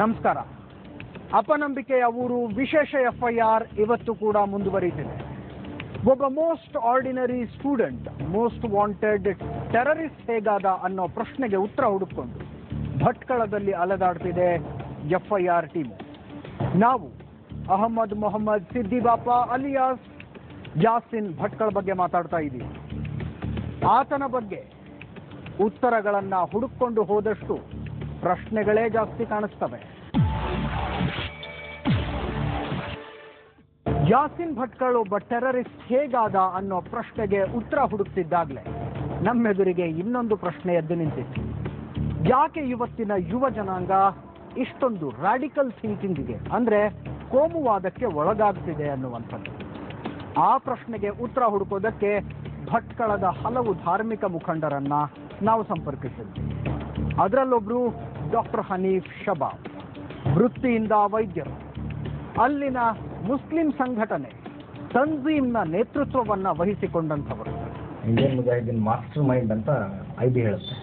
ನಮಸ್ಕಾರ. ಅಪನಂಬಿಕೆಯ ಊರು ವಿಶೇಷ ಎಫ್ಐಆರ್ ಇವತ್ತು ಕೂಡ ಮುಂದುವರಿಯುತ್ತಿದೆ. ಒಬ್ಬ most ordinary student most wanted terrorist ಹೇಗಾದ ಅನ್ನೋ ಪ್ರಶ್ನೆಗೆ ಉತ್ತರ ಹುಡುಕೊಂಡು ಭಟ್ಕಳದಲ್ಲಿ ಅಲೆದಾಡ್ತಿದೆ ಎಫ್ಐಆರ್ ಟೀಮು. ನಾವು ಅಹಮದ್ ಮೊಹಮ್ಮದ್ ಸಿದ್ದಿಬಾಪ ಅಲಿಯಾಸ್ ಯಾಸಿನ್ ಭಟ್ಕಳ ಬಗ್ಗೆ ಮಾತಾಡ್ತಾ ಇದ್ದೀವಿ. ಆತನ ಬಗ್ಗೆ ಉತ್ತರಗಳನ್ನ ಹುಡುಕೊಂಡು ಹೋದಷ್ಟು ಪ್ರಶ್ನೆಗಳೇ ಜಾಸ್ತಿ ಕಾಣಿಸ್ತವೆ. ಯಾಸಿನ್ ಭಟ್ಕಳ ಒಬ್ಬ ಟೆರರಿಸ್ಟ್ ಹೇಗಾದ ಅನ್ನೋ ಪ್ರಶ್ನೆಗೆ ಉತ್ತರ ಹುಡುಕ್ತಿದ್ದಾಗಲೇ ನಮ್ಮೆದುರಿಗೆ ಇನ್ನೊಂದು ಪ್ರಶ್ನೆ ಎದ್ದು ನಿಂತಿತ್ತು. ಯಾಕೆ ಇವತ್ತಿನ ಯುವ ಜನಾಂಗ ಇಷ್ಟೊಂದು ರಾಡಿಕಲ್ ಥಿಂಕಿಂಗ್ಗೆ ಅಂದ್ರೆ ಕೋಮುವಾದಕ್ಕೆ ಒಳಗಾಗ್ತಿದೆ ಅನ್ನುವಂಥದ್ದು. ಆ ಪ್ರಶ್ನೆಗೆ ಉತ್ತರ ಹುಡುಕೋದಕ್ಕೆ ಭಟ್ಕಳದ ಹಲವು ಧಾರ್ಮಿಕ ಮುಖಂಡರನ್ನ ನಾವು ಸಂಪರ್ಕಿಸಿದ್ವಿ. ಅದರಲ್ಲೊಬ್ರು ಡಾಕ್ಟರ್ ಹನೀಫ್ ಶಬಾಬ್, ವೃತ್ತಿಯಿಂದ ವೈದ್ಯರು, ಅಲ್ಲಿನ ಮುಸ್ಲಿಂ ಸಂಘಟನೆ ತಂಜೀಮ್ನ ನೇತೃತ್ವವನ್ನ ವಹಿಸಿಕೊಂಡಂಥವರು. ಇಂಡಿಯನ್ ಮುಜಾಹಿದೀನ್ ಮಾಸ್ಟರ್ ಮೈಂಡ್ ಅಂತ ಐಬಿ ಹೇಳುತ್ತೆ,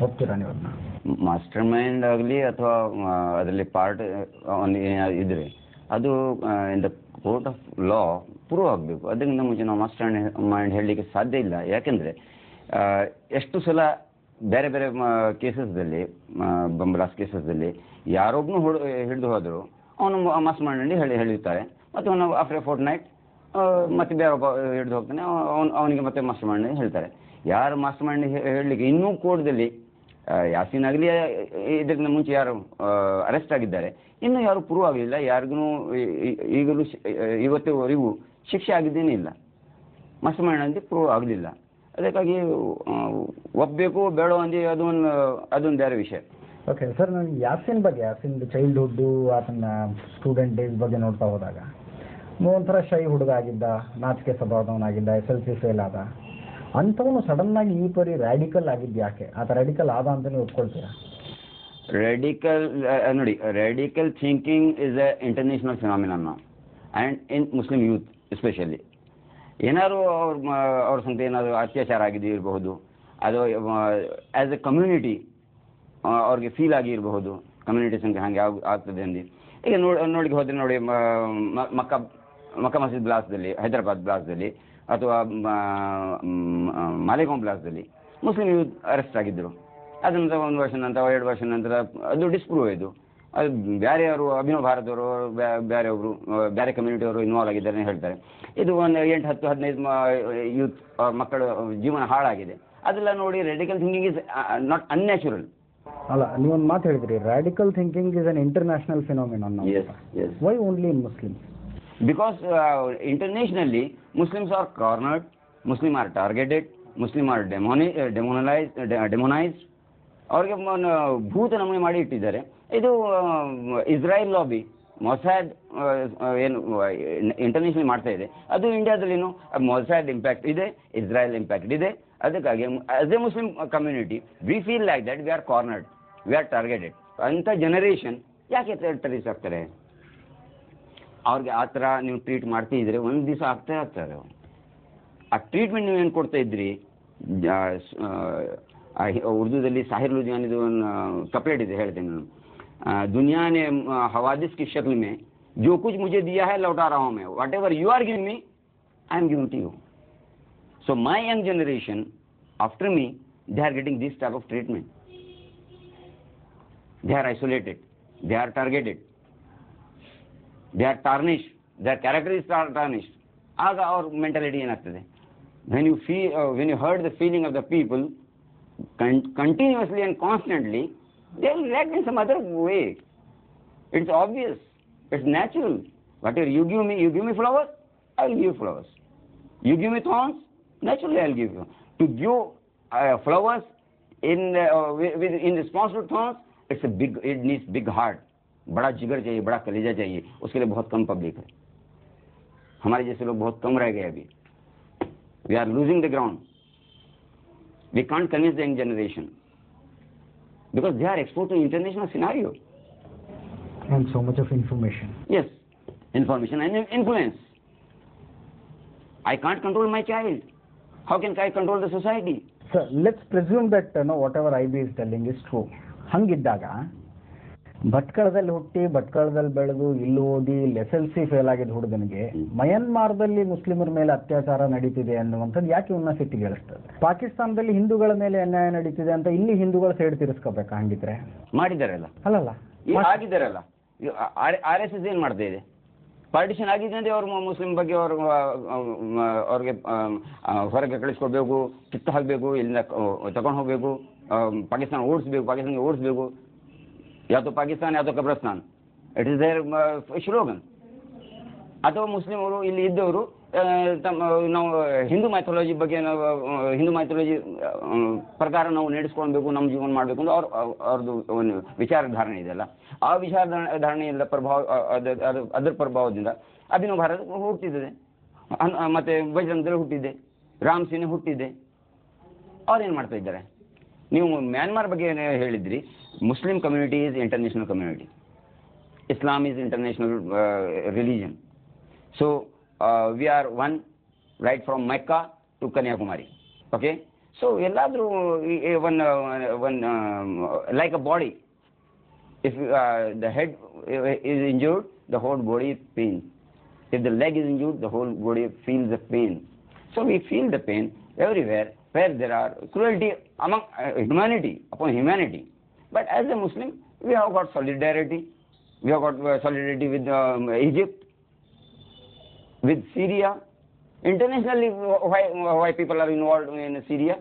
ಹೋಗ್ತೀರಾ ನೀವು? ಮಾಸ್ಟರ್ ಮೈಂಡ್ ಆಗಲಿ ಅಥವಾ ಅದರಲ್ಲಿ ಪಾರ್ಟ್ ಇದ್ರೆ ಅದು in the court of law prove ಆಗಬೇಕು. ಅದರಿಂದ ಮುಂಚೆ ನಾವು ಮಾಸ್ಟರ್ ಮೈಂಡ್ ಹೇಳಲಿಕ್ಕೆ ಸಾಧ್ಯ ಇಲ್ಲ. ಯಾಕೆಂದರೆ ಎಷ್ಟು ಸಲ ಬೇರೆ ಬೇರೆ ಕೇಸಸ್ದಲ್ಲಿ, ಬಂಬ್ಲಾಸ್ ಕೇಸಸ್ದಲ್ಲಿ ಯಾರೊಬ್ಬನು ಹಿಡಿದು ಹೋದರು ಅವನು ಮಾಸ್ಟರ್ ಮೈಂಡ್ ಹೇಳಿರ್ತಾರೆ. ಮತ್ತು ಅವನು ಆಫ್ಟರ್ ಎ ಫೋರ್ಟ್ ನೈಟ್ ಮತ್ತೆ ಬೇರೆ ಒಬ್ಬ ಹಿಡಿದು ಹೋಗ್ತಾನೆ, ಅವನಿಗೆ ಮತ್ತೆ ಮಾಸ್ಟರ್ ಮೈಂಡ್ ಹೇಳ್ತಾರೆ. ಯಾರು ಮಾಸ್ಟರ್ ಮೈಂಡ್ ಹೇಳಲಿಕ್ಕೆ ಇನ್ನೂ ಕೋರ್ಟ್ದಲ್ಲಿ ಯಾಸಿನ್ ಆಗಲಿ ಇದರಿಂದ ಮುಂಚೆ ಯಾರು ಅರೆಸ್ಟ್ ಆಗಿದ್ದಾರೆ ಇನ್ನೂ ಯಾರು ಪ್ರೂವ್ ಆಗಲಿಲ್ಲ. ಯಾರಿಗೂ ಈಗಲೂ ಇವತ್ತಿವರೆಗೂ ಶಿಕ್ಷೆ ಆಗಿದ್ದೇನೇ ಇಲ್ಲ. ಮಾಸ್ಟರ್ ಮೈಂಡ್ ಅಂತ ಪ್ರೂವ್ ಆಗಲಿಲ್ಲ. ಅದಕ್ಕಾಗಿ ಒಪ್ಪಬೇಕು ಬೇಡ ಅಂದು ಅದೊಂದು ಬೇರೆ ವಿಷಯ. ಓಕೆ ಸರ್, ನನಗೆ ಯಾಸಿನ್ ಬಗ್ಗೆ, ಯಾಸಿನ್ ಚೈಲ್ಡ್ಹುಡ್ಡು, ಆತನ ಸ್ಟೂಡೆಂಟ್ ಡೇಸ್ ಬಗ್ಗೆ ನೋಡ್ತಾ ಹೋದಾಗ ಒಂಥರ ಶೈ ಹುಡುಗ ಆಗಿದ್ದ, ನಾಚಿಕೆ ಸ್ವಭಾವದವನಾಗಿದ್ದ, SLC ಫೇಲ್ ಆದ. ಅಂಥವನು ಸಡನ್ನಾಗಿ ಈ ಪರಿ ರ್ಯಾಡಿಕಲ್ ಆಗಿದ್ದು ಯಾಕೆ? ಆತ ರ್ಯಾಡಿಕಲ್ ಆದ ಅಂತ ನೀವು ಒಪ್ಕೊಳ್ತೀರಾ? ರ್ಯಾಡಿಕಲ್ ನೋಡಿ, radical thinking is A international phenomenon and in Muslim youth especially. ಏನಾದ್ರು ಅವ್ರ ಸಂತೆ ಏನಾದರೂ ಅತ್ಯಾಚಾರ ಆಗಿರಬಹುದು, ಅದು ಆ್ಯಸ್ ಎ ಕಮ್ಯುನಿಟಿ ಅವ್ರಿಗೆ ಫೀಲ್ ಆಗಿರಬಹುದು, ಕಮ್ಯುನಿಟಿ ಸಂಖ್ಯೆ ಹಾಗೆ ಆಗ್ತದೆ ಅಂದು. ಈಗ ನೋಡಿಗೆ ಹೋದರೆ ನೋಡಿ, ಮಕ್ಕ ಮಸೀದ್ ಬ್ಲಾಸ್ದಲ್ಲಿ, ಹೈದರಾಬಾದ್ ಬ್ಲಾಸ್ದಲ್ಲಿ ಅಥವಾ ಮಾಲೇಗಾಂವ್ ಬ್ಲಾಸ್ದಲ್ಲಿ ಮುಸ್ಲಿಂ ಯೂತ್ ಅರೆಸ್ಟ್ ಆಗಿದ್ದರು. ಅದ ನಂತರ 1 ವರ್ಷ ನಂತರ 2 ವರ್ಷ ನಂತರ ಅದು ಡಿಸ್ಪ್ರೂವ್ ಆಯಿತು. ಅದು ಬೇರೆಯವರು, ಅಭಿನವ್ ಭಾರತವರು, ಬೇರೆಯವರು, ಬೇರೆ ಕಮ್ಯುನಿಟಿಯವರು ಇನ್ವಾಲ್ವ್ ಆಗಿದ್ದಾರೆ ಅಂತ ಹೇಳ್ತಾರೆ. ಇದು ಒಂದು 8, 10, 15 ಯೂತ್ ಮಕ್ಕಳ ಜೀವನ ಹಾಳಾಗಿದೆ. ಅದೆಲ್ಲ ನೋಡಿ radical thinking is not unnatural. ಅಲ್ಲ, ನೀವೊಂದು ಮಾತು ಹೇಳಿದ್ರಿ, radical thinking is an international phenomenon. Why only in Muslims? Because internationally Muslims are cornered, Muslims are targeted, Muslims are demonized. ಅವ್ರಿಗೆ ಭೂತ ನಮೂನೆ ಮಾಡಿ ಇಟ್ಟಿದ್ದಾರೆ. ಇದು ಇಸ್ರಾಯೇಲ್ ಲಾಬಿ, ಮೊಸಾದ್ ಏನು ಇಂಟರ್ನ್ಯಾಷನಲ್ ಮಾಡ್ತಾ ಇದೆ, ಅದು ಇಂಡಿಯಾದಲ್ಲಿನೂ ಮೊಸಾದ್ ಇಂಪ್ಯಾಕ್ಟ್ ಇದೆ, ಇಸ್ರಾಯೇಲ್ ಇಂಪ್ಯಾಕ್ಟ್ ಇದೆ. ಅದಕ್ಕಾಗಿ as a Muslim community we feel like that we are cornered, we are targeted. ಅಂಥ ಜನರೇಷನ್ ಯಾಕೆ ಟೆರರಿಸ್ಟ್ ಆಗ್ತಾರೆ? ಅವ್ರಿಗೆ ಆ ಥರ ನೀವು ಟ್ರೀಟ್ ಮಾಡ್ತಾ ಇದ್ರೆ ಒಂದು ದಿವಸ ಆಗ್ತಾರೆ. ಆ ಟ್ರೀಟ್ಮೆಂಟ್ ನೀವು ಏನು ಕೊಡ್ತಾ ಇದ್ರಿ? ಉರ್ದುದಲ್ಲಿ ಸಾಹಿರ್ ಲುಧಿಯಾನಿದು ಒಂದು ಕಪ್ಲೇಟ್ ಇದೆ, ಹೇಳ್ತೇನೆ ನಾನು. दुनिया ने हवादिस की शक्ल में जो कुछ मुझे दिया है लौटा रहा हूँ मैं. Whatever you are giving me I am giving to you. So my young generation after me they are getting this type of treatment. They are isolated, they are targeted, they are tarnished, their character is tarnished. ಆಗ ಅವ್ರ mentality ಏನಾಗ್ತದೆ? when you hurt the feeling of the people continuously and constantly, they will react in some other way. It's obvious, it's natural. Whatever you give me flowers, I will give you flowers. You give me thorns, naturally I will give you. To give flowers in response to thorns, it needs big heart. बड़ा जिगर चाहिए, बड़ा कलेजा चाहिए. उसके लिए बहुत कम public है. हमारे जैसे लोग बहुत कम रह गए अभी. We are losing the ground. We can't convince the young generation because they are exposed to international scenario and so much of information. Yes, information and influence. I can't control my child. How can I control the society? Sir, let's presume that whatever IB is telling is true. ಹಂಗಿದ್ದಾಗ ಭಟ್ಕಳದಲ್ಲಿ ಹುಟ್ಟಿ ಭಟ್ಕಳದಲ್ಲಿ ಬೆಳೆದು ಇಲ್ಲಿ ಓದಿ SLC fail ಆಗಿದ್ದ ಹುಡುಗನಿಗೆ ಮಯನ್ಮಾರ್ದಲ್ಲಿ ಮುಸ್ಲಿಮರ ಮೇಲೆ ಅತ್ಯಾಚಾರ ನಡೀತಿದೆ ಅನ್ನುವಂಥದ್ದು ಯಾಕೆ ಉನ್ನ ಸಿಟ್ಟಿಗೆ ಹೇಳಿಸ್ತದೆ? ಪಾಕಿಸ್ತಾನದಲ್ಲಿ ಹಿಂದೂಗಳ ಮೇಲೆ ಅನ್ಯಾಯ ನಡೀತಿದೆ ಅಂತ ಇಲ್ಲಿ ಹಿಂದೂಗಳು ಸೇಡ್ ತೀರಿಸ್ಕೋಬೇಕಾ? ಹಂಗಿದ್ರೆ ಮಾಡಿದಾರಲ್ಲ, ಅಲ್ಲಲ್ಲ ಆಗಿದ್ದಾರಲ್ಲ. RSS ಏನ್ ಮಾಡ್ತಾ ಇದೆ? ಪಾರ್ಟಿಷನ್ ಆಗಿದೆ ಅಂದ್ರೆ ಅವ್ರು ಮುಸ್ಲಿಂ ಬಗ್ಗೆ ಅವ್ರಿಗೆ ಹೊರಗೆ ಕಳಿಸ್ಕೊಡ್ಬೇಕು, ಕಿತ್ತು ಹಾಕಬೇಕು, ಇಲ್ಲಿಂದ ತಗೊಂಡು ಹೋಗ್ಬೇಕು, ಪಾಕಿಸ್ತಾನ ಓಡಿಸ್ಬೇಕು. या तो ಪಾಕಿಸ್ತಾನ या तो ಕಬ್ರಸ್ತಾನ್, ಇಟ್ ಇಸ್ ದೇರ್ ಸ್ಲೋಗನ್. ಅಥವಾ ಮುಸ್ಲಿಮರು ಇಲ್ಲಿ ಇದ್ದವರು ನಾವು ಹಿಂದೂ ಮೈಥಾಲಜಿ ಬಗ್ಗೆ ಹಿಂದೂ ಮೈಥಾಲಜಿ ಪ್ರಕಾರ ನಾವು ನಡೆಸ್ಕೊಳ್ಬೇಕು, ನಮ್ಮ ಜೀವನ ಮಾಡಬೇಕು ಅಂತ ಅವ್ರದ್ದು ಒಂದು ವಿಚಾರಧಾರಣೆ ಇದೆಯಲ್ಲ, ಆ ವಿಚಾರಧಾರಣೆಯಿಂದ ಅದರ ಪ್ರಭಾವದಿಂದ ಅಭಿನವ ಭಾರತ ಹುಟ್ಟಿದೆ. ಮತ್ತೆ ಬಜರಂಗದಲ್ಲಿ ಹುಟ್ಟಿದ್ದೆ, ರಾಮ್ ಸೇನೆ ಹುಟ್ಟಿದ್ದೆ. ಅವ್ರೇನು ಮಾಡ್ತಾ ಇದ್ದಾರೆ? ನೀವು ಮ್ಯಾನ್ಮಾರ್ ಬಗ್ಗೆ ಹೇಳಿದ್ರಿ. Muslim community is international community, Islam is international religion. So we are one right from Mecca to Kanyakumari. Okay, so ಎಲ್ಲಾದರೂ one like a body, if the head is injured, the whole body pains. If the leg is injured, the whole body feels the pain. So we feel the pain everywhere where there are cruelty among humanity upon humanity. But as a Muslim, we have got solidarity. We have got solidarity with Egypt, with Syria. Internationally, why people are involved in Syria?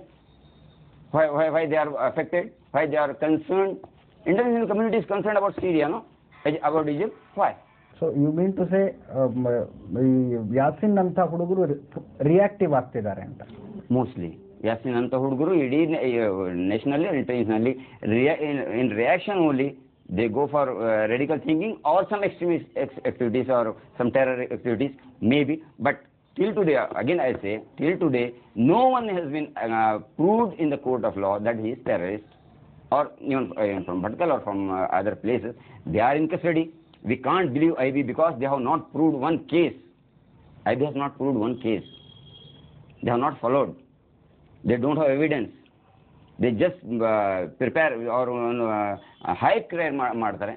Why they are affected? Why they are concerned? International community is concerned about Syria, no? About Egypt. Why? So you mean to say Yasin ಅಂತ ಹುಡುಗರು reactive ಆಗ್ತಿದ್ದಾರೆ ಅಂತ? Mostly. Yasin ಅಂತ ಹುಡುಗರು ಇಡೀ nationally internationally in reaction only they go for radical thinking or some extremist activities or some terror activities maybe, but till today, again I say, till today no one has been proved in the court of law that he is terrorist, or even from Bhatkal or from other places. They are in custody. We can't believe IB because they have not proved one case. IB has not proved one case. They have not followed. They don't have evidence. They just prepare or hype create ಮಾಡ್ತಾರೆ.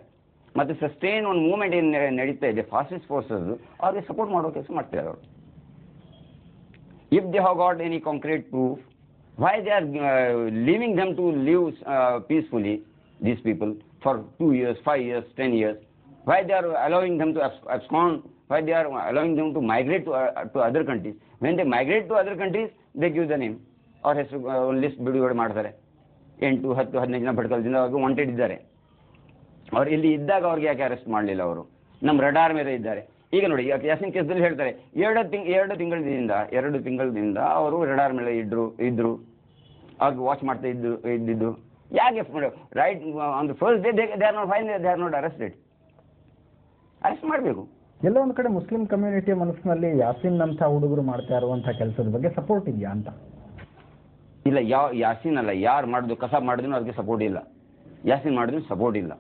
ಮತ್ತು sustain ಒಂದು movement ಏನು ನಡೀತಾ ಇದೆ fascist forces ಅವ್ರಿಗೆ support ಮಾಡೋ ಕೆಲಸ ಮಾಡ್ತಿದ್ದಾರೆ ಅವರು. If they have got any concrete proof, why they are leaving them to live peacefully, these people, for 2 years, 5 years, 10 years? Why they are allowing them to abscond? Why they are allowing them to migrate to other countries? When they migrate to other countries, they give the name. ಅವ್ರ ಹೆಸರು ಒಂದು list ಬಿಡುಗಡೆ ಮಾಡ್ತಾರೆ. 8, 10, 15 ಜನ ಭಟ್ಕಳದಿಂದ ಅವ್ರಿಗೆ wanted ಇದ್ದಾರೆ. ಅವ್ರು ಇಲ್ಲಿ ಇದ್ದಾಗ ಅವ್ರಿಗೆ ಯಾಕೆ ಅರೆಸ್ಟ್ ಮಾಡಲಿಲ್ಲ? ಅವರು ನಮ್ಮ ರಡಾರ್ ಮೇಲೆ ಇದ್ದಾರೆ. ಈಗ ನೋಡಿ, ಯಾಸಿನ್ ಕೇಸಲ್ಲಿ ಹೇಳ್ತಾರೆ 2 ತಿಂಗಳಿಂದ ಅವರು ರಡಾರ್ ಮೇಲೆ ಇದ್ರು ಅವ್ರಿಗೆ ವಾಚ್ ಮಾಡ್ತಾ ಇದ್ದಿದ್ದು. ಯಾಕೆ right on the first day they are not fine, they are not arrested? Arrest ಮಾಡಬೇಕು. ಎಲ್ಲ ಒಂದು ಕಡೆ ಮುಸ್ಲಿಂ ಕಮ್ಯುನಿಟಿ ಮನಸ್ಸಿನಲ್ಲಿ ಯಾಸಿನ್ ಅಂತ ಹುಡುಗರು ಮಾಡ್ತಾ ಇರುವಂಥ ಕೆಲಸದ ಬಗ್ಗೆ ಸಪೋರ್ಟ್ ಇದೆಯಾ ಅಂತ? ಇಲ್ಲ, ಯಾಸಿನ್ ಅಲ್ಲ, ಯಾರು ಮಾಡಿದ್ರು ಕಸಾಬ್ ಮಾಡಿದ್ರು ಅದಕ್ಕೆ ಸಪೋರ್ಟ್ ಇಲ್ಲ. ಯಾಸಿನ್ ಮಾಡಿದ್ರು ಸಪೋರ್ಟ್ ಇಲ್ಲ.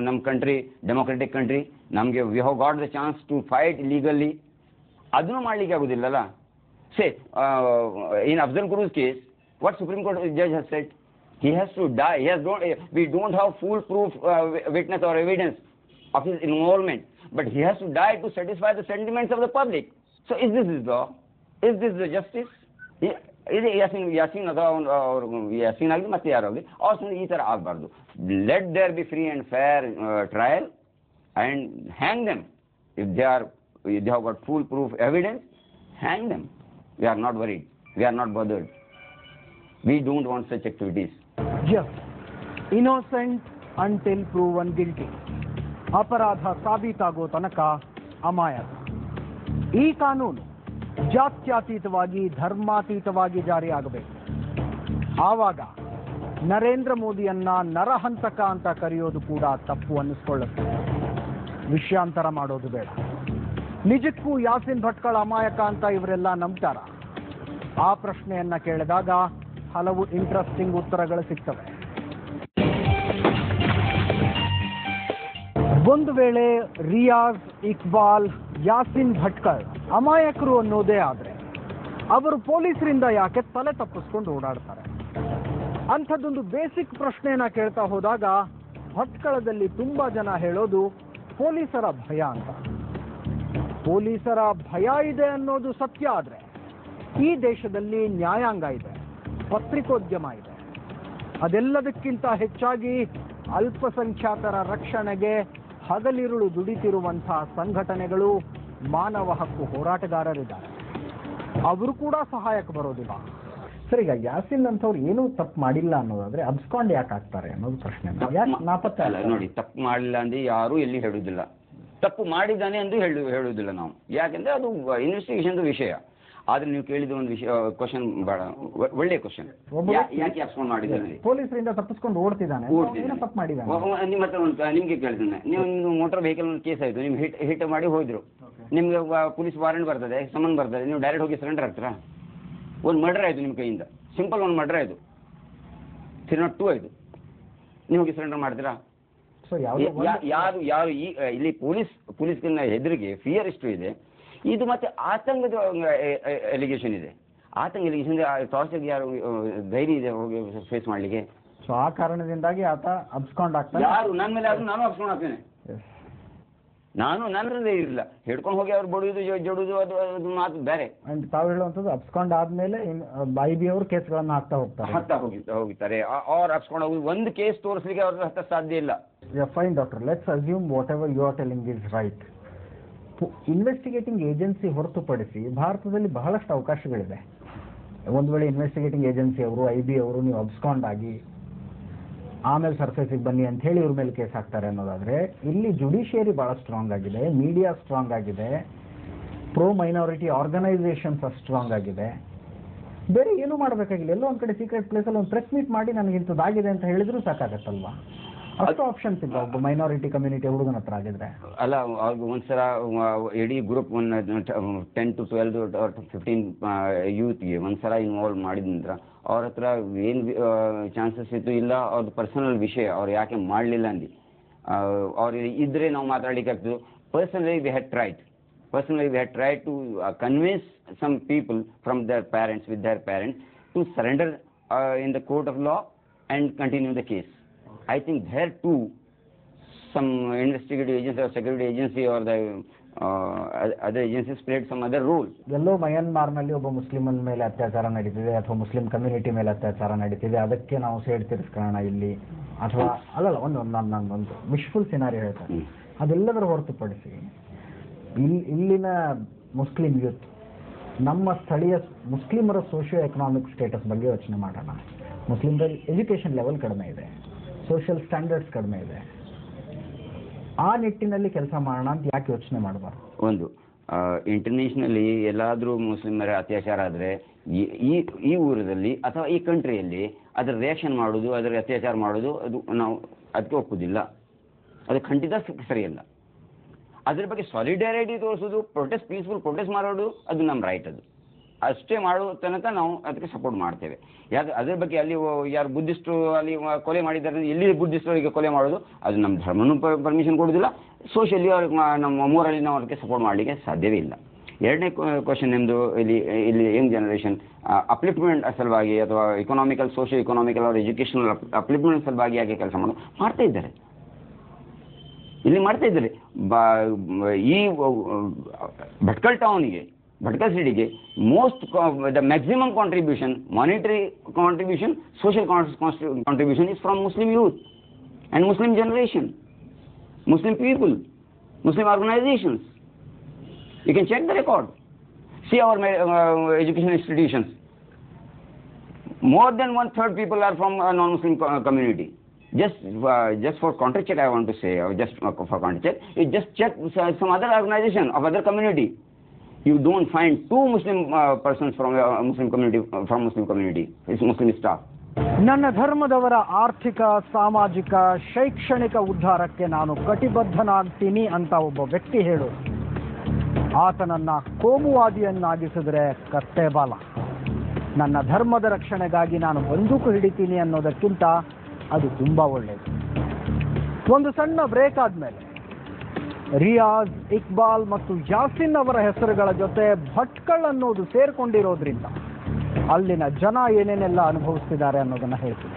ನಮ್ಮ ಕಂಟ್ರಿ ಡೆಮೋಕ್ರೆಟಿಕ್ ಕಂಟ್ರಿ, ನಮಗೆ we have got the chance to fight legally. ಅದನ್ನು ಮಾಡಲಿಕ್ಕೆ ಆಗೋದಿಲ್ಲಲ್ಲ. Say in Afzal Guru's case, what Supreme Court judge has said? He has to die. We don't have full proof, witness or evidence of his involvement, but he has to die to satisfy the sentiments of the public. So is this his law? Is this the justice? Yasin Yasin ಆಗಲಿ ಮತ್ತೆ ಯಾರಾಗಲಿ ಅವ್ರ ಈ ಥರ ಆಗಬಾರ್ದು. Let there be free and fair trial and hang them. If they have got full proof evidence, hang them. We are not worried. We are not bothered. We don't want such activities. Yes. Innocent until proven guilty. ಅಪರಾಧ ಸಾಬೀತಾಗೋ ತನಕ ಅಮಾಯಕ. ಈ ಕಾನೂನು ಜಾತ್ಯತೀತವಾಗಿ ಧರ್ಮಾತೀತವಾಗಿ ಜಾರಿಯಾಗಬೇಕು. ಆವಾಗ ನರೇಂದ್ರ ಮೋದಿಯನ್ನ ನರಹಂತಕ ಅಂತ ಕರೆಯೋದು ಕೂಡ ತಪ್ಪು ಅನ್ನಿಸ್ಕೊಳ್ಳುತ್ತೆ. ವಿಷಯಾಂತರ ಮಾಡೋದು ಬೇಡ. ನಿಜಕ್ಕೂ ಯಾಸಿನ್ ಭಟ್ಕಳ ಅಮಾಯಕ ಅಂತ ಇವರೆಲ್ಲ ನಂಬ್ತಾರ? ಆ ಪ್ರಶ್ನೆಯನ್ನ ಕೇಳಿದಾಗ ಹಲವು ಇಂಟ್ರೆಸ್ಟಿಂಗ್ ಉತ್ತರಗಳು ಸಿಗ್ತವೆ. ಒಂದು ವೇಳೆ ರಿಯಾಜ್, ಇಕ್ಬಾಲ್, ಯಾಸಿನ್ ಭಟ್ಕಳ್ ಅಮಾಯಕರು ಅನ್ನೋದೇ ಆದ್ರೆ ಅವರು ಪೊಲೀಸರಿಂದ ಯಾಕೆ ತಲೆ ತಪ್ಪಿಸ್ಕೊಂಡು ಓಡಾಡ್ತಾರೆ? ಅಂಥದ್ದೊಂದು ಬೇಸಿಕ್ ಪ್ರಶ್ನೆಯನ್ನ ಕೇಳ್ತಾ ಹೋದಾಗ ಭಟ್ಕಳದಲ್ಲಿ ತುಂಬಾ ಜನ ಹೇಳೋದು ಪೊಲೀಸರ ಭಯ ಅಂತ. ಪೊಲೀಸರ ಭಯ ಇದೆ ಅನ್ನೋದು ಸತ್ಯ. ಆದ್ರೆ ಈ ದೇಶದಲ್ಲಿ ನ್ಯಾಯಾಂಗ ಇದೆ, ಪತ್ರಿಕೋದ್ಯಮ ಇದೆ. ಅದೆಲ್ಲದಕ್ಕಿಂತ ಹೆಚ್ಚಾಗಿ ಅಲ್ಪಸಂಖ್ಯಾತರ ರಕ್ಷಣೆಗೆ ಹಗಲಿರುಳು ದುಡಿತಿರುವಂತಹ ಸಂಘಟನೆಗಳು, ಮಾನವ ಹಕ್ಕು ಹೋರಾಟಗಾರರಿದ್ದಾರೆ. ಅವರು ಕೂಡ ಸಹಾಯಕ್ಕೆ ಬರೋದಿಲ್ಲ. ಸರ್, ಈಗ ಯಾಸಿನ್ ಅಂತವ್ರು ಏನೂ ತಪ್ಪು ಮಾಡಿಲ್ಲ ಅನ್ನೋದಾದ್ರೆ ಅಬ್ಸ್ಕಾಂಡ್ ಯಾಕೆ ಆಗ್ತಾರೆ ಅನ್ನೋದು ಪ್ರಶ್ನೆ. ನಾಪತ್ತೆ ಅಲ್ಲ ನೋಡಿ, ತಪ್ಪು ಮಾಡಿಲ್ಲ ಅಂದ್ರೆ ಯಾರು ಎಲ್ಲಿ ಹೇಳುವುದಿಲ್ಲ, ತಪ್ಪು ಮಾಡಿದ್ದಾನೆ ಎಂದು ಹೇಳುವುದಿಲ್ಲ ನಾವು. ಯಾಕೆಂದ್ರೆ ಅದು ಇನ್ವೆಸ್ಟಿಗೇಷನ್ ವಿಷಯ. ಆದ್ರೆ ನೀವು ಕೇಳಿದ ಒಂದು ವಿಷಯ ಕ್ವಶನ್ ಬಹಳ ಒಳ್ಳೆ ಕ್ವಶನ್. ಯಾಕೆ ಅಬ್ಸ್ಕಾಂಡ್ ಮಾಡಿದ್ದಾನೆ? ಪೊಲೀಸರಿಂದ ತಪ್ಪಿಸ್ಕೊಂಡು ಓಡ್ತಿದ್ದಾನೆ, ತಪ್ಪು ಮಾಡಿದ್ದಾನೆ. ನಿಮ್ಮ ಹತ್ರ ನಿಮ್ಗೆ ಕೇಳ್ತೇನೆ, ನೀವು ಮೋಟಾರ್ ವೆಹಿಕಲ್ ಒಂದು ಕೇಸ್ ಆಯ್ತು, ನಿಮ್ಗೆ ಹಿಟ್ ಮಾಡಿ ಹೋದ್ರು, ನಿಮ್ಗೆ ಪೊಲೀಸ್ ವಾರೆಂಟ್ ಬರ್ತದೆ, ಸಮನ್ ಬರ್ತದೆ, ನೀವು ಡೈರೆಕ್ಟ್ ಹೋಗಿ ಸರೆಂಡರ್ ಆಗ್ತೀರಾ? ಒಂದು ಮರ್ಡರ್ ಆಯಿತು ನಿಮ್ಮ ಕೈಯಿಂದ, ಸಿಂಪಲ್ ಒಂದು ಮರ್ಡರ್ ಆಯಿತು, 302 ಆಯಿತು, ನೀವು ಹೋಗಿ ಸರೆಂಡರ್ ಮಾಡ್ತೀರಾ? ಯಾರು ಇಲ್ಲಿ ಪೊಲೀಸ್ನ ಹೆದರಿಗೆ ಫಿಯರ್ ಎಷ್ಟು ಇದೆ. ಇದು ಮತ್ತೆ ಆತಂಕದ ಎಲಿಗೇಷನ್ ಇದೆ. ಆತಂಕ ಎಲಿಗೇಷನ್ ಟಾರ್ಚರ್ಗೆ ಯಾರು ಧೈರ್ಯ ಇದೆ ಹೋಗಿ ಫೇಸ್ ಮಾಡಲಿಕ್ಕೆ? ಸೊ ಆ ಕಾರಣದಿಂದಾಗಿ ಆತ ಅಬ್ಸ್ಕಾಂಡ್ ಆಗ್ತಾನೆ. ಯಾರು ನನ್ನ ಮೇಲೆ ಆದ್ರೂ ನಾನು ಅಬ್ಸ್ಕಾಂಡ್ ಆಗ್ತೇನೆ. ನನ್ನದೇ ಇಲ್ಲ, ಹಿಡ್ಕೊಂಡು ಹೋಗಿ ಅವ್ರು ಬಡಿಯೋದು ಜಡುದು ಅದು ಮಾತು ಬೇರೆ. ತಾವು ಹೇಳುವಂಥದ್ದು ಅಬ್ಸ್ಕಾಂಡ್ ಆದ್ಮೇಲೆ IB ಅವರು ಕೇಸ್ಗಳನ್ನು ಹಾಕ್ತಾ ಹೋಗ್ತಾರೆ. ಅವ್ರು ಅಬ್ಸ್ಕಾಂಡ್ ಹೋಗಿ ಒಂದು ಕೇಸ್ ತೋರಿಸ್ಲಿಕ್ಕೆ ಅವ್ರ ಹತ್ರ ಸಾಧ್ಯ ಇಲ್ಲ. Fine doctor, let's assume whatever you are telling is right. Investigating agency ಹೊರತುಪಡಿಸಿ ಭಾರತದಲ್ಲಿ ಬಹಳಷ್ಟು ಅವಕಾಶಗಳಿದೆ. ಒಂದು ವೇಳೆ ಇನ್ವೆಸ್ಟಿಗೇಟಿಂಗ್ ಏಜೆನ್ಸಿ ಅವರು, IB ಅವರು ನೀವು ಅಬ್ಸ್ಕಾಂಡ್ ಆಗಿ ಆಮೇಲೆ ಸರ್ಫೇಸಿಗೆ ಬನ್ನಿ ಅಂತ ಹೇಳಿ ಇವ್ರ ಮೇಲೆ ಕೇಸ್ ಹಾಕ್ತಾರೆ ಅನ್ನೋದಾದ್ರೆ, ಇಲ್ಲಿ ಜುಡಿಷಿಯರಿ ಬಹಳ ಸ್ಟ್ರಾಂಗ್ ಆಗಿದೆ, ಮೀಡಿಯಾ ಸ್ಟ್ರಾಂಗ್ ಆಗಿದೆ, ಪ್ರೋ ಮೈನಾರಿಟಿ ಆರ್ಗನೈಸೇಷನ್ಸ್ ಸ್ಟ್ರಾಂಗ್ ಆಗಿದೆ. ಬೇರೆ ಏನೂ ಮಾಡಬೇಕಾಗಿಲ್ಲ. ಎಲ್ಲೋ ಒಂದು ಕಡೆ ಸೀಕ್ರೆಟ್ ಪ್ಲೇಸಲ್ಲಿ ಒಂದು ಪ್ರೆಸ್ ಮೀಟ್ ಮಾಡಿ ನನಗೆ ಇಂಥದ್ದಾಗಿದೆ ಅಂತ ಹೇಳಿದ್ರು ಸಾಕಾಗತ್ತಲ್ವಾ? ಅಷ್ಟು ಆಪ್ಷನ್ಸ್ ಇಲ್ಲ ಒಬ್ಬ ಮೈನಾರಿಟಿ ಕಮ್ಯುನಿಟಿ ಹುಡುಗನ ಹತ್ರ ಆಗಿದ್ರೆ. ಅಲ್ಲ, ಅವ್ರಿಗೆ ಒಂದ್ಸಲ ಇಡೀ ಗ್ರೂಪ್ 10 to 12 or 15 ಯೂತ್ಗೆ ಒಂದ್ಸಲ ಇನ್ವಾಲ್ವ್ ಮಾಡಿದ ಅವ್ರ ಹತ್ರ ಏನು ಚಾನ್ಸಸ್ ಇತ್ತು ಇಲ್ಲ, ಅವ್ರದ್ದು ಪರ್ಸನಲ್ ವಿಷಯ ಅವ್ರು ಯಾಕೆ ಮಾಡಲಿಲ್ಲ ಅಂದು ಅವ್ರು ಇದ್ರೆ ನಾವು ಮಾತಾಡ್ಲಿಕ್ಕೆ ಆಗ್ತದೆ. Personally we had tried to convince some people from their parents, with their parents, to surrender in the court of law and continue the case. I think there too some investigative agency or security agency or the other agencies played some other role. ಎಲ್ಲೋ ಮಯನ್ಮಾರ್ನಲ್ಲಿ ಒಬ್ಬ ಮುಸ್ಲಿಮನ್ ಮೇಲೆ ಅತ್ಯಾಚಾರ ನಡೀತಿದೆ ಅಥವಾ Muslim community ಮೇಲೆ ಅತ್ಯಾಚಾರ ನಡೀತಿದೆ, ಅದಕ್ಕೆ ನಾವು ಸೇಡ್ ತೀರಿಸ್ಕೊಳ್ಳೋಣ ಇಲ್ಲಿ, ಅಥವಾ ಅಲ್ಲಲ್ಲ ಒಂದು ವಿಶ್ಫುಲ್ ಸಿನಾರಿ ಹೇಳ್ತಾರೆ. ಅದೆಲ್ಲದರ ಹೊರತುಪಡಿಸಿ ಇಲ್ಲಿನ ಮುಸ್ಲಿಂ ಯೂತ್, ನಮ್ಮ ಸ್ಥಳೀಯ ಮುಸ್ಲಿಮರ ಸೋಷಿಯೋ ಎಕನಾಮಿಕ್ ಸ್ಟೇಟಸ್ ಬಗ್ಗೆ ಯೋಚನೆ ಮಾಡೋಣ. ಮುಸ್ಲಿಮರಲ್ಲಿ ಎಜುಕೇಷನ್ ಲೆವೆಲ್ ಕಡಿಮೆ ಇದೆ, ಸೋಷಿಯಲ್ ಸ್ಟ್ಯಾಂಡರ್ಡ್ಸ್ ಕಡಿಮೆ ಇದೆ. ಆ ನಿಟ್ಟಿನಲ್ಲಿ ಕೆಲಸ ಮಾಡೋಣ ಅಂತ ಯಾಕೆ ಯೋಚನೆ ಮಾಡಬಾರ್ದು? ಒಂದು ಇಂಟರ್ನ್ಯಾಷನಲಿ ಎಲ್ಲಾದರೂ ಮುಸ್ಲಿಮರ ಅತ್ಯಾಚಾರ ಆದರೆ ಈ ಊರಲ್ಲಿ ಅಥವಾ ಈ ಕಂಟ್ರಿಯಲ್ಲಿ ಅದರ ರಿಯಾಕ್ಷನ್ ಮಾಡೋದು, ಅದರ ಅತ್ಯಾಚಾರ ಮಾಡೋದು, ಅದು ನಾವು ಅದಕ್ಕೆ ಒಪ್ಪುವುದಿಲ್ಲ. ಅದು ಖಂಡಿತ ಸರಿಯಲ್ಲ. ಅದ್ರ ಬಗ್ಗೆ ಸಾಲಿಡಾರಿಟಿ ತೋರಿಸೋದು, ಪೀಸ್ಫುಲ್ ಪ್ರೊಟೆಸ್ಟ್ ಮಾಡೋದು, ಅದು ನಮ್ಮ ರೈಟ್. ಅದು ಅಷ್ಟೇ ಮಾಡೋ ತನಕ ನಾವು ಅದಕ್ಕೆ ಸಪೋರ್ಟ್ ಮಾಡ್ತೇವೆ. ಅದ್ರ ಬಗ್ಗೆ ಅಲ್ಲಿ ಯಾರು ಬುದ್ಧಿಸ್ಟರು ಅಲ್ಲಿ ಕೊಲೆ ಮಾಡಿದ್ದಾರೆ, ಎಲ್ಲಿ ಬುದ್ಧಿಸ್ಟರಿಗೆ ಕೊಲೆ ಮಾಡೋದು, ಅದು ನಮ್ಮ ಧರ್ಮನೂ ಪರ್ಮಿಷನ್ ಕೊಡೋದಿಲ್ಲ, ಸೋಷಿಯಲಿ ಅವ್ರಿಗೆ ನಮ್ಮ ಮೂರಲ್ಲಿ ನಾವು ಅದಕ್ಕೆ ಸಪೋರ್ಟ್ ಮಾಡಲಿಕ್ಕೆ ಸಾಧ್ಯವೇ ಇಲ್ಲ. ಎರಡನೇ ಕ್ವಶನ್ ನಿಮ್ಮದು, ಇಲ್ಲಿ ಯಂಗ್ ಜನರೇಷನ್ ಅಪ್ಲಿಫ್ಟ್ಮೆಂಟ್ ಸಲುವಾಗಿ ಅಥವಾ ಸೋಷಿಯೋ ಇಕನಾಮಿಕಲ್ ಅವ್ರ ಎಜುಕೇಷನಲ್ ಅಪ್ಲಿಫ್ಟ್ಮೆಂಟ್ ಸಲುವಾಗಿ ಯಾಕೆ ಕೆಲಸ ಮಾಡ್ತಾ ಇದ್ದಾರೆ, ಇಲ್ಲಿ ಮಾಡ್ತಾ ಇದ್ದಾರೆ. ಈ ಭಟ್ಕಲ್ ಟೌನಿಗೆ, ಭಟ್ಕಲ್ ಸಿಟಿಗೆ the maximum contribution, monetary contribution, social contribution is from Muslim youth and Muslim generation, Muslim people, Muslim organizations. You can check the record. See our education institutions. More than 1/3 people are from a non-Muslim community. Just for context check, I want to say, just for context check, you just check some other organization of other community. You don't find two Muslim persons from a Muslim community. It's Muslim staff. ನನ್ನ ಧರ್ಮದವರ ಆರ್ಥಿಕ, ಸಾಮಾಜಿಕ, ಶೈಕ್ಷಣಿಕ ಉದ್ಧಾರಕ್ಕೆ ನಾನು ಕಟಿಬದ್ಧನಾಗ್ತೀನಿ ಅಂತ ಒಬ್ಬ ವ್ಯಕ್ತಿ ಹೇಳೋದು, ಆತನನ್ನ ಕೋಮುವಾದಿಯನ್ನಾಗಿಸಿದ್ರೆ ಕತ್ತೆ ಬಾಲ. ನನ್ನ ಧರ್ಮದ ರಕ್ಷಣೆಗಾಗಿ ನಾನು ಬಂದೂಕು ಹಿಡಿತೀನಿ ಅನ್ನೋದಕ್ಕಿಂತ ಅದು ತುಂಬಾ ಒಳ್ಳೆಯದು. ಒಂದು ಸಣ್ಣ ಬ್ರೇಕ್ ಆದ್ಮೇಲೆ ರಿಯಾಜ್, ಇಕ್ಬಾಲ್ ಮತ್ತು ಯಾಸಿನ್ ಅವರ ಹೆಸರುಗಳ ಜೊತೆ ಭಟ್ಕಳ್ ಅನ್ನೋದು ಸೇರ್ಕೊಂಡಿರೋದ್ರಿಂದ ಅಲ್ಲಿನ ಜನ ಏನೇನೆಲ್ಲ ಅನುಭವಿಸ್ತಿದ್ದಾರೆ ಅನ್ನೋದನ್ನ ಹೇಳ್ತೀನಿ.